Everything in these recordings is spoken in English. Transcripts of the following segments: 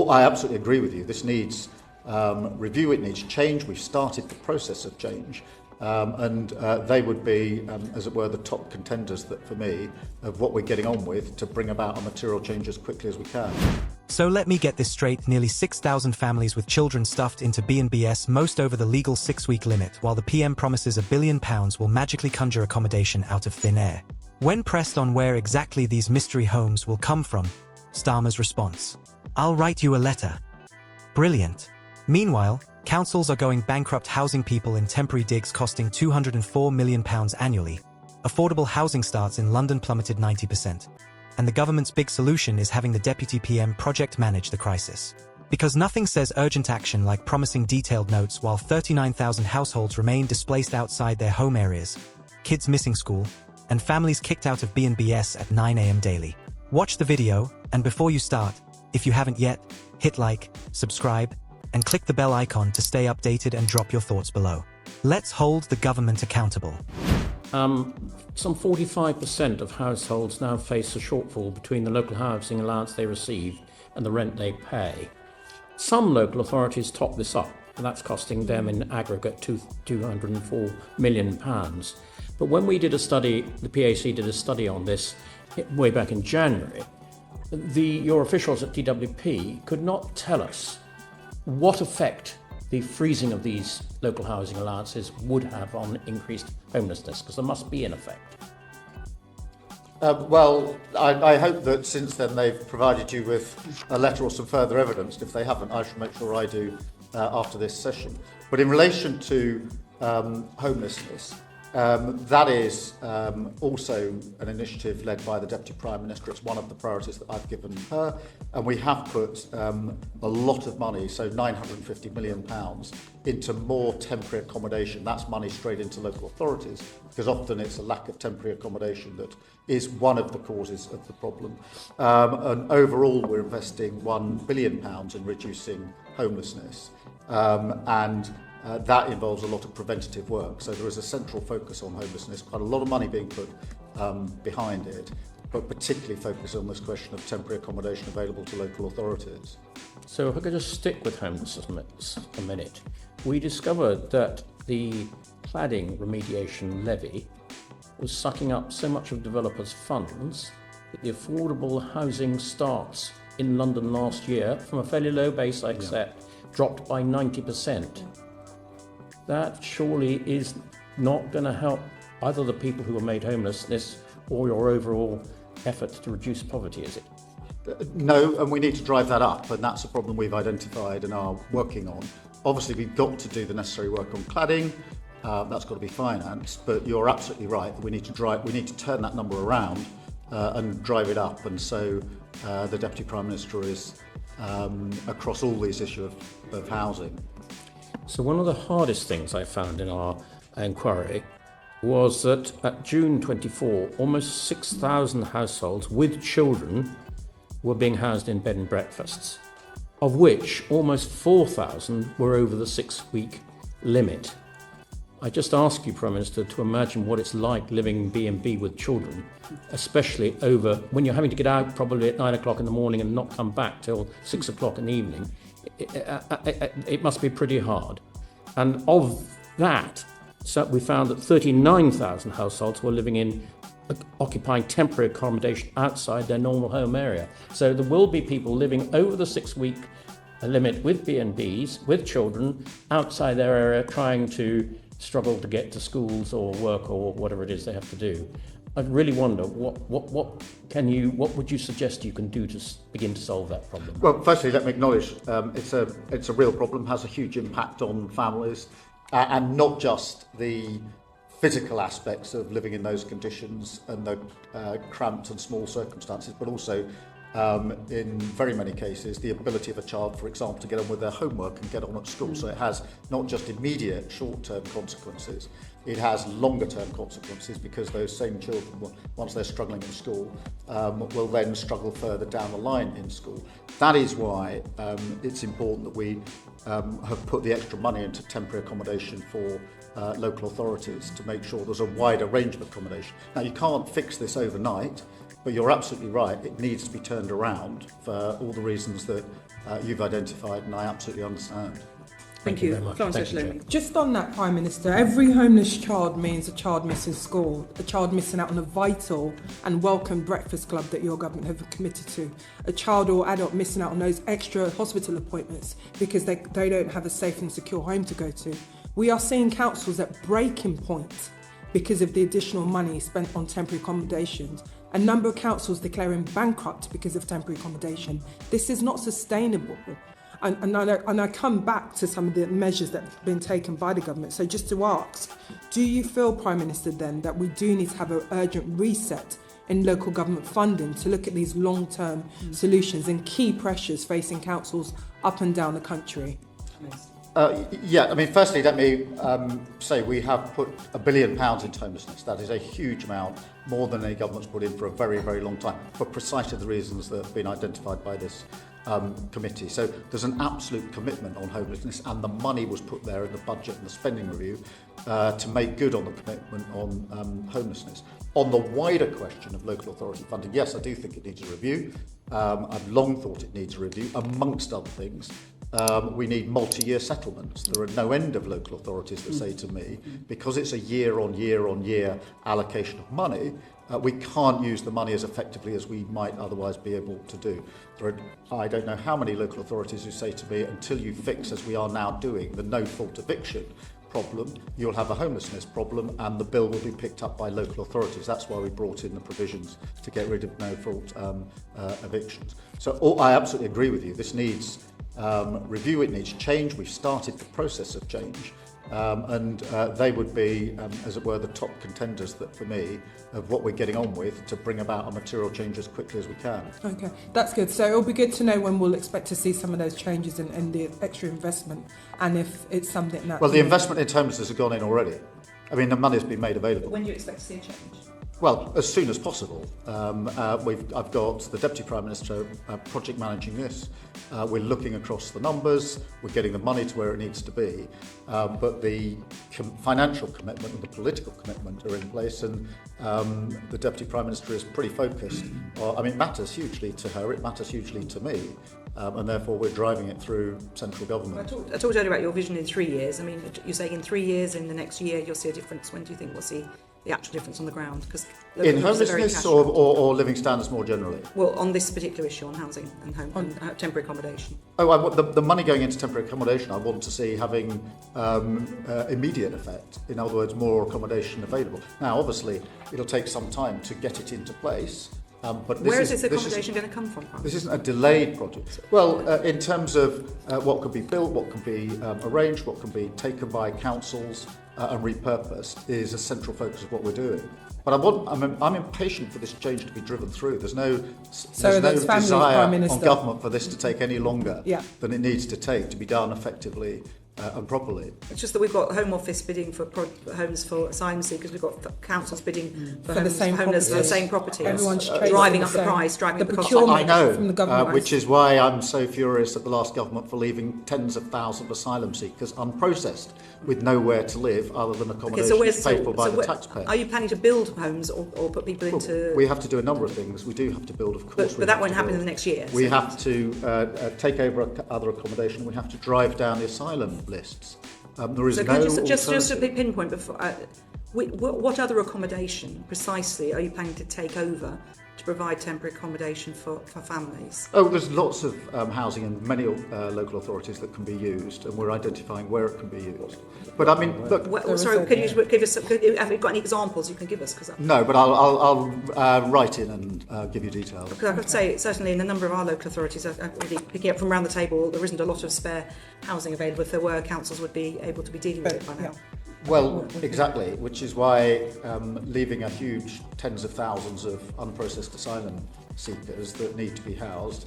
I absolutely agree with you. This needs review, it needs change. We've started the process of change. And they would be, as it were, the top contenders for me of what we're getting on with to bring about a material change as quickly as we can. So let me get this straight, nearly 6,000 families with children stuffed into B&Bs, most over the legal 6-week limit, while the PM promises £1 billion will magically conjure accommodation out of thin air. When pressed on where exactly these mystery homes will come from, Starmer's response: "I'll write you a letter." Brilliant. Meanwhile, councils are going bankrupt, housing people in temporary digs costing £204 million annually. Affordable housing starts in London plummeted 90%. And the government's big solution is having the Deputy PM project manage the crisis. Because nothing says urgent action like promising detailed notes while 39,000 households remain displaced outside their home areas, kids missing school, and families kicked out of B&Bs at 9 a.m. daily. Watch the video, and before you start, if you haven't yet, hit like, subscribe, and click the bell icon to stay updated and drop your thoughts below. Let's hold the government accountable. Some 45% of households now face a shortfall between the local housing allowance they receive and the rent they pay. Some local authorities top this up, and that's costing them in aggregate £204 million. But when we did a study, the PAC did a study on this way back in January, your officials at DWP could not tell us what effect the freezing of these local housing allowances would have on increased homelessness, because there must be an effect. I hope that since then they've provided you with a letter or some further evidence. If they haven't, I shall make sure I do after this session. But in relation to homelessness, that is also an initiative led by the Deputy Prime Minister. It's one of the priorities that I've given her, and we have put a lot of money, so £950 million, into more temporary accommodation. That's money straight into local authorities, because often it's a lack of temporary accommodation that is one of the causes of the problem. And overall, we're investing £1 billion in reducing homelessness, and that involves a lot of preventative work. So there is a central focus on homelessness, quite a lot of money being put behind it, but particularly focused on this question of temporary accommodation available to local authorities. So if I could just stick with homelessness a minute, we discovered that the cladding remediation levy was sucking up so much of developers' funds that the affordable housing starts in London last year, from a fairly low base, I accept, dropped by 90%. That surely is not going to help either the people who are made homeless or your overall effort to reduce poverty, is it? No, and we need to drive that up, and that's a problem we've identified and are working on. Obviously, we've got to do the necessary work on cladding. That's got to be financed, but you're absolutely right. We need to turn that number around and drive it up, and so the Deputy Prime Minister is across all these issues of housing. So one of the hardest things I found in our inquiry was that at June 24, almost 6,000 households with children were being housed in bed and breakfasts, of which almost 4,000 were over the 6-week limit. I just ask you, Prime Minister, to imagine what it's like living in B&B with children, especially over when you're having to get out probably at 9 o'clock in the morning and not come back till 6 o'clock in the evening. It must be pretty hard. And of that, so we found that 39,000 households were living in occupying temporary accommodation outside their normal home area. So there will be people living over the 6-week limit with B&Bs, with children, outside their area, trying to struggle to get to schools or work or whatever it is they have to do. I really wonder what would you suggest you can do to begin to solve that problem? Well, firstly, let me acknowledge it's a real problem, has a huge impact on families, and not just the physical aspects of living in those conditions and the cramped and small circumstances, but also in very many cases the ability of a child, for example, to get on with their homework and get on at school. So it has not just immediate short-term consequences, it has longer-term consequences, because those same children, once they're struggling in school, will then struggle further down the line in school. That is why it's important that we have put the extra money into temporary accommodation for local authorities to make sure there's a wider range of accommodation. Now, you can't fix this overnight, But you're absolutely right, it needs to be turned around for all the reasons that you've identified, and I absolutely understand. Thank you very much. Thank you, Chair. Just on that, Prime Minister, every homeless child means a child missing school, a child missing out on a vital and welcome breakfast club that your government have committed to, a child or adult missing out on those extra hospital appointments because they don't have a safe and secure home to go to. We are seeing councils at breaking point because of the additional money spent on temporary accommodations. A number of councils declaring bankrupt because of temporary accommodation. This is not sustainable. And I come back to some of the measures that have been taken by the government. So just to ask, do you feel, Prime Minister, then, that we do need to have an urgent reset in local government funding to look at these long-term solutions and key pressures facing councils up and down the country? Yeah, I mean, firstly, let me say we have put £1 billion into homelessness. That is a huge amount, more than any government's put in for a very, very long time, for precisely the reasons that have been identified by this committee. So there's an absolute commitment on homelessness, and the money was put there in the budget and the spending review to make good on the commitment on homelessness. On the wider question of local authority funding, yes, I do think it needs a review. I've long thought it needs a review, amongst other things. We need multi-year settlements. There are no end of local authorities that say to me, because it's a year on year allocation of money, we can't use the money as effectively as we might otherwise be able to do. I don't know how many local authorities who say to me, until you fix, as we are now doing, the no-fault eviction problem, you'll have a homelessness problem, and the bill will be picked up by local authorities. That's why we brought in the provisions to get rid of no-fault evictions. So I absolutely agree with you. This needs review, it needs change. We've started the process of change, and they would be, as it were, the top contenders that, for me, of what we're getting on with to bring about a material change as quickly as we can. Okay, that's good. So it'll be good to know when we'll expect to see some of those changes and the extra investment, and if it's something that... Well, the investment in homelessness has gone in already. I mean, the money's been made available. When do you expect to see a change? Well, as soon as possible. I've got the Deputy Prime Minister project managing this. We're looking across the numbers, we're getting the money to where it needs to be, but the financial commitment and the political commitment are in place, and the Deputy Prime Minister is pretty focused. I mean, it matters hugely to her, it matters hugely to me, and therefore we're driving it through central government. I talked earlier about your vision in 3 years. I mean, you're saying in 3 years, in the next year, you'll see a difference. When do you think we'll see the actual difference on the ground? Because in homelessness or living standards more generally? Well, on this particular issue on housing and home and temporary accommodation. Oh, I want the money going into temporary accommodation, I want to see having immediate effect. In other words, more accommodation available. Now, obviously, it'll take some time to get it into place. But where is this accommodation going to come from? This isn't a delayed project. Well, in terms of what could be built, what can be arranged, what can be taken by councils and repurposed is a central focus of what we're doing. But I'm impatient for this change to be driven through. There's no desire on government for this to take any longer than it needs to take to be done effectively and properly. It's just that we've got Home Office bidding for homes for asylum seekers, we've got councils bidding for the same properties. Everyone's driving up the price, driving the cost up. I know, from the government, which is why I'm so furious at the last government for leaving tens of thousands of asylum seekers unprocessed with nowhere to live other than accommodation paid for by the taxpayer. Are you planning to build homes or put people into... We have to do a number of things. We do have to build, of course. But that won't happen in the next year. We have to take over other accommodation. We have to drive down the asylum lists. There is just a pinpoint before. What other accommodation precisely are you planning to take over to provide temporary accommodation for families? Oh, there's lots of housing in many local authorities that can be used, and we're identifying where it can be used. But I mean, look. Can you give us? Have you got any examples you can give us? No, but I'll write in and give you details. Because I could say certainly in a number of our local authorities, really picking up from around the table, there isn't a lot of spare housing available. If there were, councils would be able to be dealing with it by now. Well, exactly, which is why leaving a huge tens of thousands of unprocessed asylum seekers that need to be housed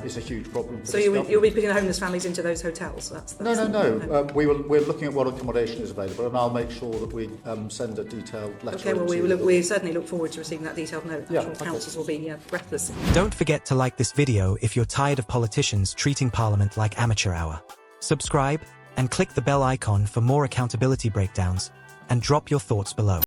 is a huge problem for this government. You'll be putting homeless families into those hotels? No. We're looking at what accommodation is available, and I'll make sure that we send a detailed letter. Okay, well, we certainly look forward to receiving that detailed note. I'm sure councils will be breathless. Don't forget to like this video if you're tired of politicians treating Parliament like amateur hour. Subscribe and click the bell icon for more accountability breakdowns, and drop your thoughts below.